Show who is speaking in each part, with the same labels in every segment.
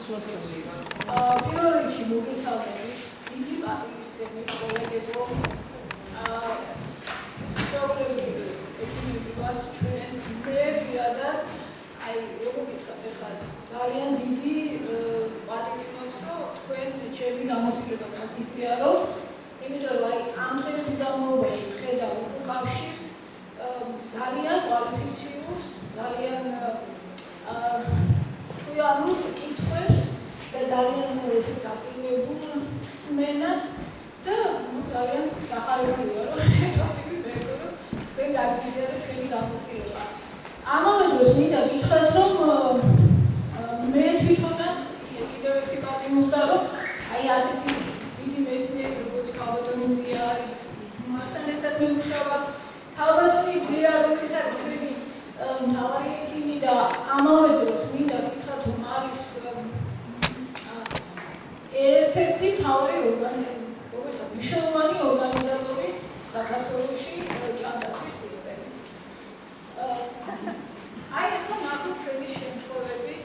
Speaker 1: პირველ რიგში მოგესალმებით, დიდი პატივისცემით კოლეგებო, ჩვენს მე პირადად, როგორ გითხრათ ახლა, ძალიან დიდი პატივი მაქვს, რომ თქვენ ჩემი გამოცდილება გაგიზიაროთ, იმიტომ რომ ამ დღეების განმავლობაში ვხედავ უკავშირს ძალიან კვალიფიციურს, ძალიან თვიანურ კითხვებს და ძალიან დაპირებულ სმენას და ძალიან გახარებული ვარ, რომ ეს პატივი მეგობრებო, თქვენ გაგიზიარეთ ჩვენი გამოცდილება. ამავე დროს მინდა გითხრათ, რომ მე თვითონაც კიდევ ერთი პატივი მოვდა, რომ ასეთი დიდი მეცნიერი, როგორც ქალბატონი არის, მასთან ერთად მემუშავაც, ქალბატონი იდეა, რომელიც არის ჩვენი მთავარი ექიმი და ამავე დროს მინდა გითხრათ, რომ არის ერთ-ერთი მთავარი მნიშვნელოვანი ორგანიზატორი საქართველოში ჭანდაცვის სისტემით. ახლა ნახოთ ჩვენი შემთხვევები.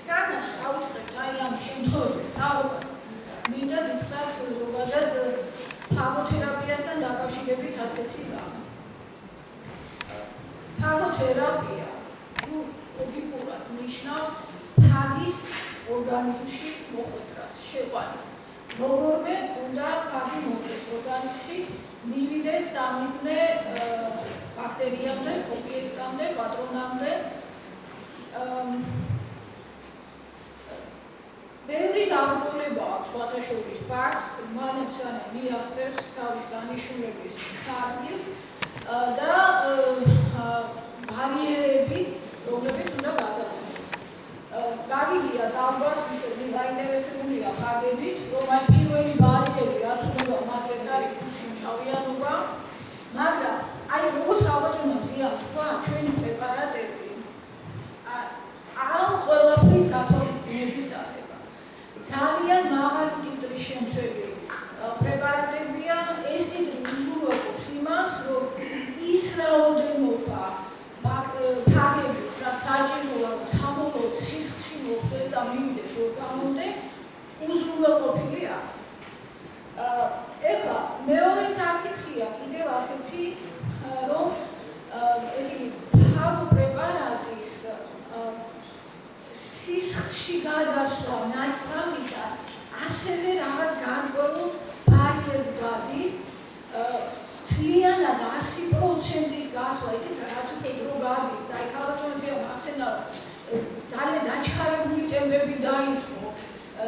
Speaker 1: სანამ დავიწყებთ ამ შემთხვევებზე საუბარი, მინდა გითხრათ ზოგადად ფაგოთერაპიასთან დაკავშირებით ასეთი რამ. ფაგოთერაპია ობიექტურად ნიშნავს ფაგის ორგანიზმში მოხვედრას, შეყვანას. როგორმე უნდა ფაგი მოხვდეს ორგანიზმში, მივიდეს სამიზნე ბაქტერიამდე, ობიექტამდე, პატრონამდე. ბევრი დაბრკოლება აქვს სხვადასხვა ფაქტს, მანებს მიაღწევს თავის დანიშნულების ხარჯს და ბარიერები, რომლებიც უნდა გადაგვიდეს. გავიგია ალბათ ისე დაინტერესებულია ხარჯებით, რომ აი პირველი ბარიერი რაც უნდა მას ეს არის ქუჩში მჭავიანობა, მაგრამ აი როგორც ალბათმა ზიანს თქვა, ჩვენი პრეპარატები ამ ყველაფრის გათვალისწინების აწება. ძალიან მაღალი ტიტრის შემცველი პრეპარატებია, ეს ტიტრი უზრუნველყოფს იმას, რომ ის რაოდენობა ფაგების, რაც საჭიროა საბოლოოდ სისხლში მოხვდეს და მივიდეს ორგანომდე, უზრუნველყოფილი არის. ეხლა მეორე საკითხია კიდევ ასეთი, რომ ესე იგი ფაგო პრეპარატის სისხლში გადასვლა ნაწლავიდან ასევე რაღაც განსხვავებულ ბარიერს გადის, მთლიანად 100%-ის გასვლა, იცით რა, რაც უფრო დრო გადის და აი ქალბატონზე ახსენა, რომ ძალიან დაჩქარებული ტემპები დაიწყო,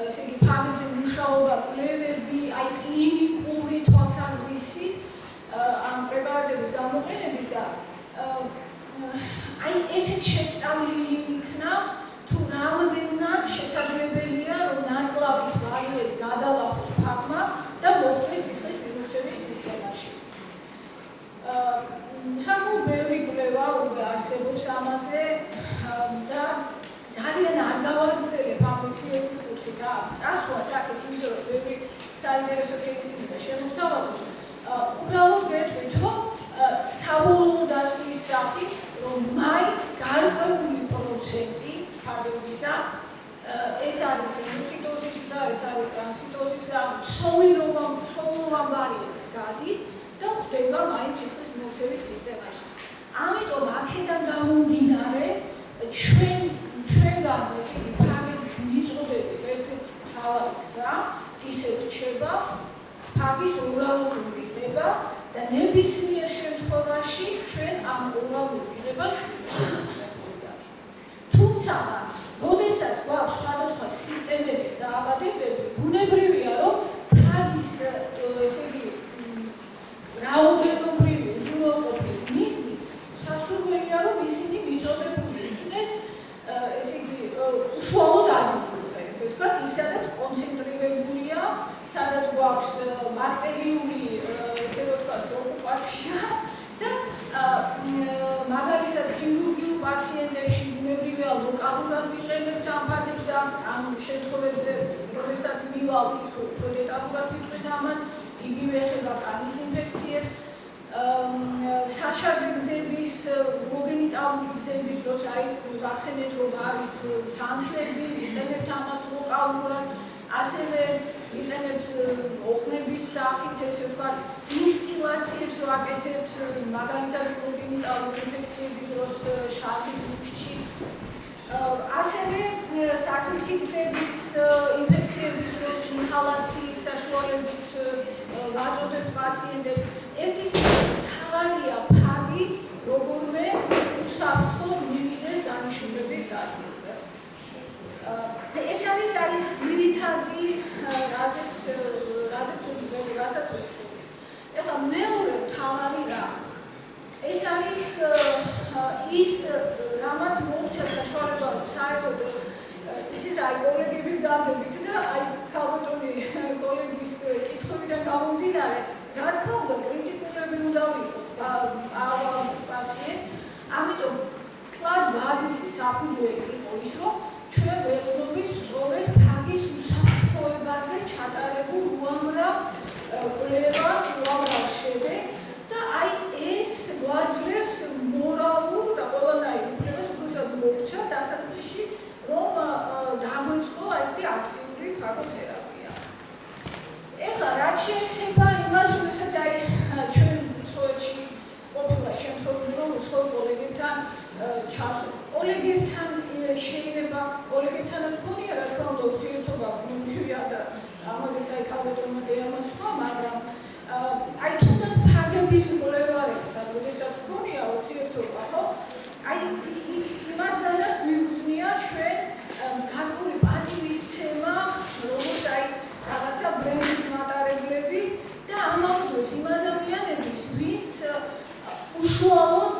Speaker 1: ესე იგი ფაგებზე მუშაობა, კვლევები, აი კლინიკური თვალსაზრისით ამ პრეპარატების გამოყენების და აი ესეთ შესწავლილი იქნა თუ რამდენად შესაძლებელია, რომ ნაწლავის ბარიერი გადალახოს ფაგმა და მოხვდეს სისხლის მიმოქცევის სისტემაში. საკმაოდ ბევრი კვლევა უკვე არსებობს ამაზე და ძალიან არ გავაგრძელებ ამ მეცნიერული კუთხით წასვლა საკეთ, იმიტომ რომ ბევრი საინტერესო кейსი და შემოთავაზოთ. უბრალოდ გეტყვით, რომ საბოლოო დასკვნის სახით, რომ მაინც გარკვეული პროცენტი ფაგებისა, ეს არის ლეუციტოზის და ეს არის ტრანსიტოზის და ცხოველოვან ბარიერს გადის და ხდება მაინც სისხლის მიმოქცევის სისტემაში. ამიტომ აქედან გამომდინარე ჩვენგან ესე იგი ფაგების მიწოდების ერთ-ერთი მთავარი გზა ისე რჩება ფაგის ორალური მიღება და ნებისმიერ შემთხვევაში ჩვენ ამ ორალურ მიღებას თუმცა, როდესაც გვაქვს სხვადასხვა სისტემების დაავადებები, ბუნებრივია, რომ ფაგის ესე იგი რაოდენობრივი უზრუნველყოფის მიზნით სასურველია, რომ ისინი მიწოდებული იქნეს ესე იგი უშუალოდ ადგილზე, ესე ვთქვათ, იქ სადაც კონცენტრირებულია, სადაც გვაქვს ბაქტერიული ესე ვთქვათ ოკუპაცია და მაგალითად ქირურგიულ პაციენტებში ბუნებრივია ლოკალურად ვიყენებთ ამ ფაგებს და ამ შემთხვევებზე, როდესაც მივალთ იქ უფრო დეტალურად ვიტყვით ამას, იგივე ეხება კანის ინფექციებს, საშარდე გზების, მოგენიტალური გზების დროს აი ვახსენეთ რომ არის სანთლები, იყენებთ ამას ლოკალურად, ასევე იყენებთ ოხნების სახით, ესე ვთქვათ, ინსტილაციებს ვაკეთებთ, მაგალითად კონტინენტალური ინფექციების დროს შარდის ბუჩქში. ასევე სასმისქის ინფექციების დროს ინჰალაციის საშუალებით ვაწოდებთ პაციენტებს. ერთი მთავარია ფაგი, როგორმე უსაფრთხო მივიდეს დანიშნულების ადგილზე. ეს არის ძირითადი რასაც ვთქვი. ეხლა მეორე მთავარი რა ეს არის ის რამაც მოუწია საშუალება საერთოდ ისიც აი კოლეგები გზადებით და აი ქალბატონი კოლეგის კითხვებიდან გამომდინარე რა თქმა უნდა კრიტიკულები უნდა ვიყოთ პაციენტ ამიტომ კლარ ბაზისი საფუძველი იყო ის რომ ჩვენ ვეუბნებით სწორედ ფაგის უსაფრთხოებაზე ჩატარებულ უამრავ კვლევას, უამრავ შედეგს და აი ეს გვაძლევს მორალურ და ყველანაირ უფლებას უბრალოდ მოგვცა დასაწყისში რომ დაგვეწყო ესეთი აქტიური ფაგოთერაპია. ეხლა რაც შეეხება იმას, როდესაც აი ჩვენ უცხოეთში ყოფილა შემთხვევები, რომ უცხოელ კოლეგებთან კოლეგებთან შეიძლება კოლეგებთანაც გქონია რა თქმა უნდა ურთიერთობა მივია და ამაზეც აი ქალბატონმა დეამას თქვა, მაგრამ აი თუნდაც ფაგების კვლევარებთან როდესაც გქონია ურთიერთობა, ხო? აი იმათგანაც მიგვწნია ჩვენ გარკვეული პატივისცემა, როგორც აი რაღაცა ბრენდის მატარებლების და ამავე დროს იმ ადამიანების, ვინც უშუალოდ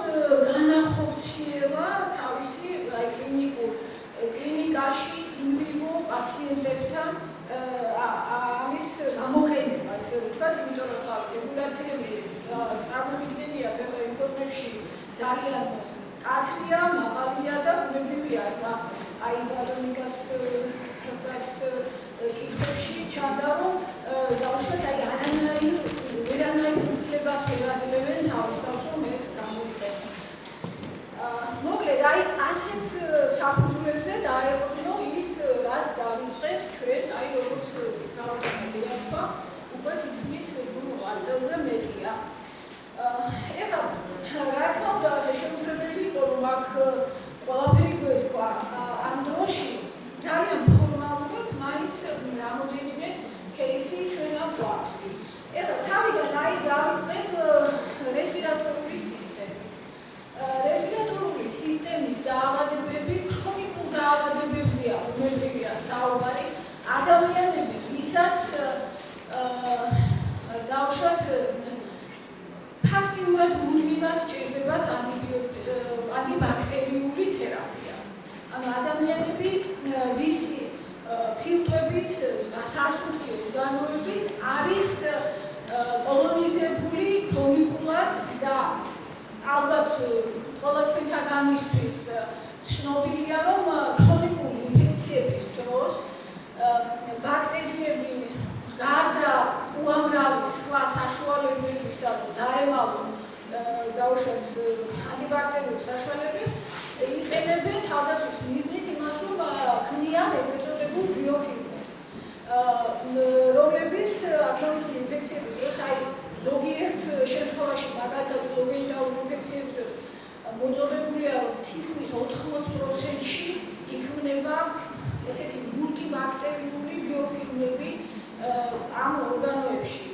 Speaker 1: განახორციელა თავისი აი კლინიკაში ინვივო პაციენტებთან არის გამოყენება, ესე ვთქვათ, იმიტომ რომ რეგულაციები წარმოვიდგენია ახლა ინფორმებში ძალიან კაცრია, მაღალია და ბუნებრივია და აი ბატონიკას რასაც კითხვებში ჩანდა რომ დავუშვათ აი ვერანაირ უფლებას ვერ აძლევენ თავის თავს რომ ეს გამოიყენოს. მოკლედ აი ასეთ საფუძვლებზე დაეყრდნო ის რაც დავიწყეთ ჩვენ აი როგორც გავაკეთებია თქვა უკვე თითქმის 8 წელზე მეტია. ეხლა რა თქმა უნდა შეუძლებელი იყო რომ აქ ყველაფერი გვეთქვა ამ დროში ძალიან ფორმალურად მაინც რამოდენიმე кейსი ჩვენ აქ გვაქვს. ეხლა თავიდან აი დავიწყებ რესპირატორული სისტემით. რესპირატორული სისტემის დაავადებები ქრონიკულ დაავადებებზეა ბუნებრივია საუბარი ადამიანები ვისაც დავუშვათ ფაქტიურად მუდმივად ჭირდებათ ანტიბაქტერიული თერაპია. ანუ ადამიანები ვისი ფილტვებით, სასარსუთხო ურგანოებით არის კოლონიზებული ქრონიკულად და ალბათ ყველა თქვენთაგანისთვის ცნობილია რომ ქრონიკული ინფექციების დროს ბაქტერიები გარდა უამრავი სხვა საშუალებებისა დაემალონ დავუშვათ ანტიბაქტერიულ საშუალებებს იყენებენ თავდაცვის მიზნით იმას რომ ქმნიან ეგრეთ წოდებულ ბიოფილმებს რომლებიც ქრონიკული ინფექციების დროს აი ზოგიერთ შემთხვევაში მაგალითად ზოგიერთაური ინფექციების დროს მოწოდებულია რომ თითქმის 80%-ში იქმნება ესეთი მულტიბაქტერიული ბიოფილმები ამ ორგანოებში.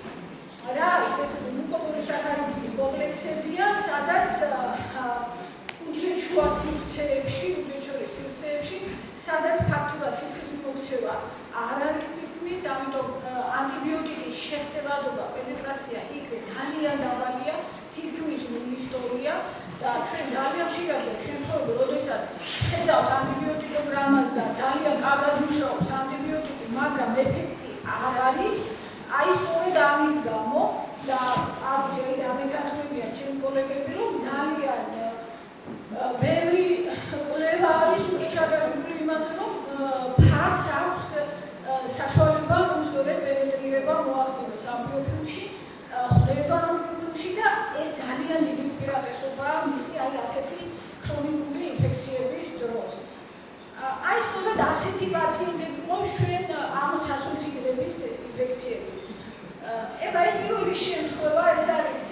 Speaker 1: რა არის ეს მუკოპოლისაქარიდული კომპლექსებია, სადაც უჯრედშუა სივრცეებში, სადაც ფაქტურად სისხლის მოქცევა არ არის თითქმის, ამიტომ ანტიბიოტიკის შეღწევადობა, პენეტრაცია იქ ძალიან დაბალია, თითქმის ნულისტორია და ჩვენ ძალიან ხშირად შემთხვევები, როდესაც ხედავთ ანტიბიოტიკოგრამას და ძალიან კარგად მუშაობს ანტიბიოტიკი, მაგრამ ეფექტი არ არის, აი სწორედ ამის გამო და ამეთანხმებიან ჩემი კოლეგები, რომ ძალიან ბევრი კვლევა არის უკვე ჩატარებული იმაზე, რომ ფაგს აქვს საშუალება სწორედ პენეტრირება მოახდინოს ამ ბიოფილმში, ხდება ამ ბიოფილმში და ეს ძალიან დიდი უპირატესობაა მისი აი ასეთი ქრონიკული ვთქვათ, ასეთი პაციენტები ყავს ჩვენ ამ სასულთიგრების ინფექციები. ეხლა ეს პირველი შემთხვევა ეს არის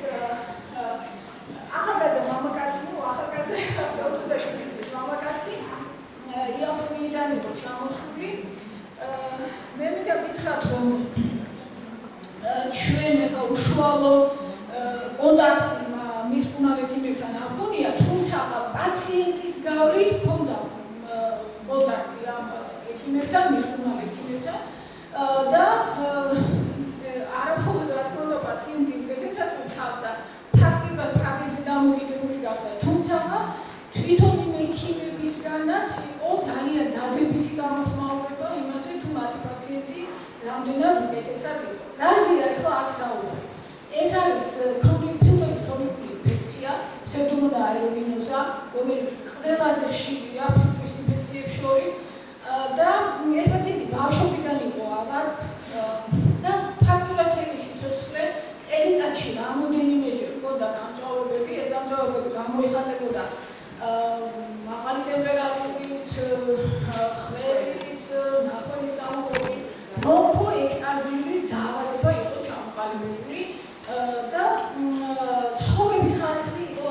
Speaker 1: ახალგაზრდა მამაკაცი, ახალგაზრდა 27 წლის მამაკაცი, იაპონიიდან იყო ჩამოსული. მე მინდა გითხრათ, რომ ჩვენ უშუალო კონტაქტი მის უნარ ექიმებთან არ გქონია, თუმცა პაციენტის გავლით ჰქონდა კონტაქტი ამ ექიმებთან, მის უნარ ექიმებთან და არამხოლოდ რა თქმა უნდა პაციენტის ბედესაც უთავს და ფაქტობრივად ტრაგედიაზე დამოკიდებული გახდა, თუმცა თვითონ იმ ექიმებისგანაც იყო ძალიან დადებითი გამოხმაურება იმაზე, თუ მათი პაციენტი რამდენად უკეთესად იყო. რაზეა ახლა აქ საუბარი? ეს არის ქრონიკული ინფექცია, ფსევდომონა აეროვინოზა, რომელიც ყველაზე ხშირია ფიბროს ინფექციებს შორის და ეს პაციენტი ბავშვობიდან იყო ალბათ და ფაქტობრივად ეს სიცოცხლე წელიწადში რამოდენიმეჯერ ჰქონდა გამწვავებები, ეს გამწვავებები გამოიხატებოდა მაღალი ტემპერატურით, ხმელით, ნაყოფის გამოყოფით, ბონქო ექსტაზიური დაავადება იყო ჩამოყალიბებული და ცხოვრების ხარისხი იყო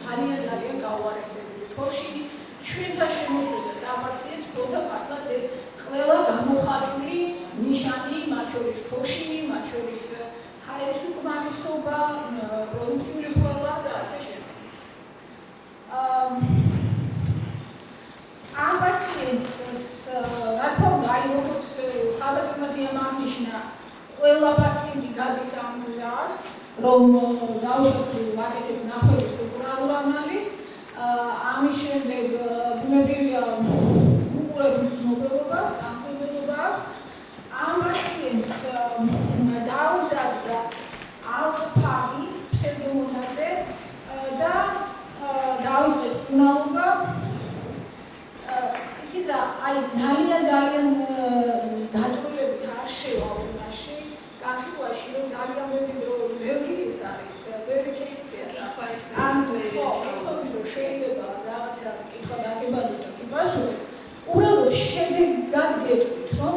Speaker 1: ძალიან გაუარესებული. თოში ჩვენთან შემოსვლისას ამ პაციენტს ჰქონდა მართლაც ეს ყველა გამოხატული ნიშანი, მათ შორის თოში, მათ შორის ხარისხის უკმარისობა, პროდუქტიული ხვალა და ასე შემდეგ. ამ პაციენტს რა თქმა უნდა, აი როგორც ხალხებმა აღნიშნა, ყველა პაციენტი გადის ამ მზარს, რომ დაუშვათ ვაკეთებ ნახევრის სტრუქტურალურ ანალიზს, ამის შემდეგ ბუნებრივია უყურებთ ცნობილობას, ამხელველობას. ამ პაციენტს დაუზადდა ალფარი ფსევდომონაზე და დაუწყეთ უნალობა. იცით რა, აი ძალიან დაწვრილებით არ შევა უნაში, განხილვაში, რომ ძალიან ბევრი ის არის, ბევრი кейსია და ამ ხო შეიძლება რაღაცა კითხვა დაგებადოთ და კი პასუხი. უბრალოდ შედეგად გეტყვით, რომ